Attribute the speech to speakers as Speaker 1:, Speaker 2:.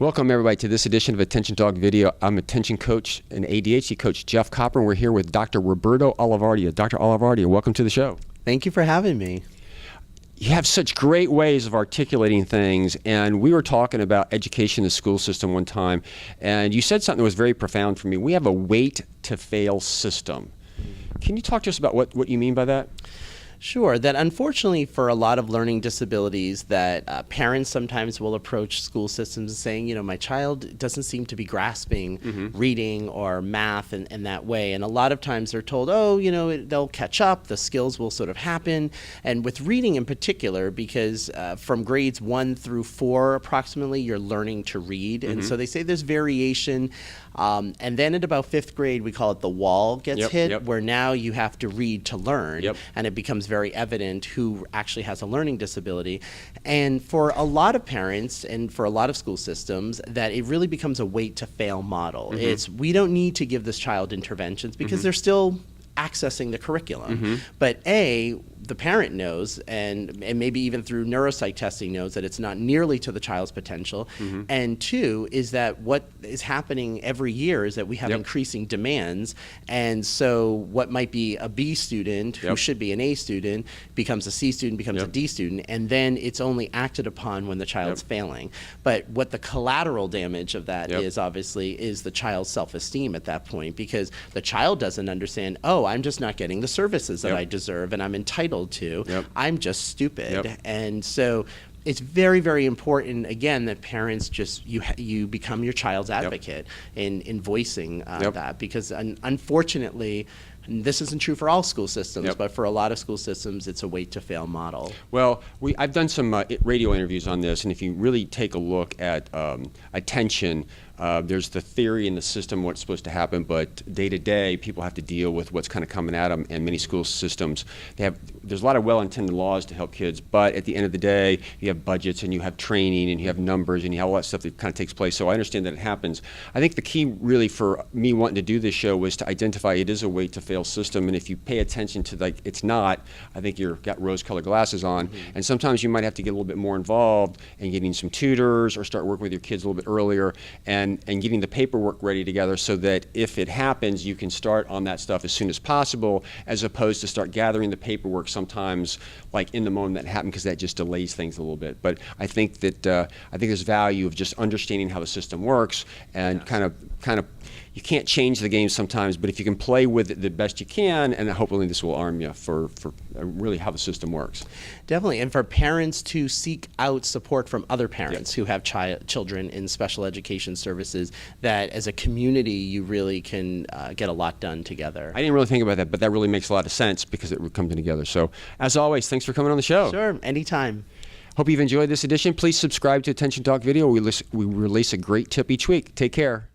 Speaker 1: Welcome everybody to this edition of Attention Dog Video. I'm attention coach and ADHD coach Jeff Copper, and we're here with Dr. Roberto Olivardia. Dr. Olivardia, welcome to the show.
Speaker 2: Thank you for having me.
Speaker 1: You have such great ways of articulating things, and we were talking about education in the school system one time, and you said something that was very profound for me. We have a wait to fail system. Can you talk to us about what you mean by that?
Speaker 2: Sure. That unfortunately for a lot of learning disabilities that parents sometimes will approach school systems saying, you know, my child doesn't seem to be grasping reading or math in that way. And a lot of times they're told, oh, you know, they'll catch up, the skills will sort of happen. And with reading in particular, because from grades 1 through 4 approximately, you're learning to read. And so they say there's variation. And then at about 5th grade, we call it the wall gets hit, where now you have to read to learn, and it becomes very evident who actually has a learning disability. And for a lot of parents and for a lot of school systems, that it really becomes a wait to fail model. It's, we don't need to give this child interventions because they're still accessing the curriculum. But the parent knows, and maybe even through neuropsych testing knows that it's not nearly to the child's potential. And 2 is that what is happening every year is that we have increasing demands. And so what might be a B student who should be an A student becomes a C student, becomes a D student, and then it's only acted upon when the child's failing. But what the collateral damage of that is obviously is the child's self-esteem at that point, because the child doesn't understand, oh, I'm just not getting the services that I deserve and I'm entitled to. I'm just stupid. And so it's very, very important, again, that parents just, you become your child's advocate in voicing that, because unfortunately, and this isn't true for all school systems, but for a lot of school systems, it's a wait to fail model.
Speaker 1: Well, I've done some radio interviews on this, and if you really take a look at attention, there's the theory in the system, what's supposed to happen, but day to day, people have to deal with what's kind of coming at them, and many school systems, there's a lot of well-intended laws to help kids, but at the end of the day, you have budgets, and you have training, and you have numbers, and you have all that stuff that kind of takes place, so I understand that it happens. I think the key really for me wanting to do this show was to identify it is a wait to fail system, and if you pay attention to, like, it's not, I think you've got rose-colored glasses on, and sometimes you might have to get a little bit more involved in getting some tutors or start working with your kids a little bit earlier, and getting the paperwork ready together so that if it happens, you can start on that stuff as soon as possible, as opposed to start gathering the paperwork sometimes like in the moment that happened, because that just delays things a little bit. But I think that I think there's value of just understanding how the system works, and kind of you can't change the game sometimes, but if you can play with it the best you can, and hopefully this will arm you for really how the system works.
Speaker 2: Definitely, and for parents to seek out support from other parents who have children in special education services, that as a community you really can get a lot done together.
Speaker 1: I didn't really think about that, but that really makes a lot of sense because it would come together. So as always, thanks for coming on the show.
Speaker 2: Sure, anytime.
Speaker 1: Hope you've enjoyed this edition. Please subscribe to Attention Dog Video. We release a great tip each week. Take care.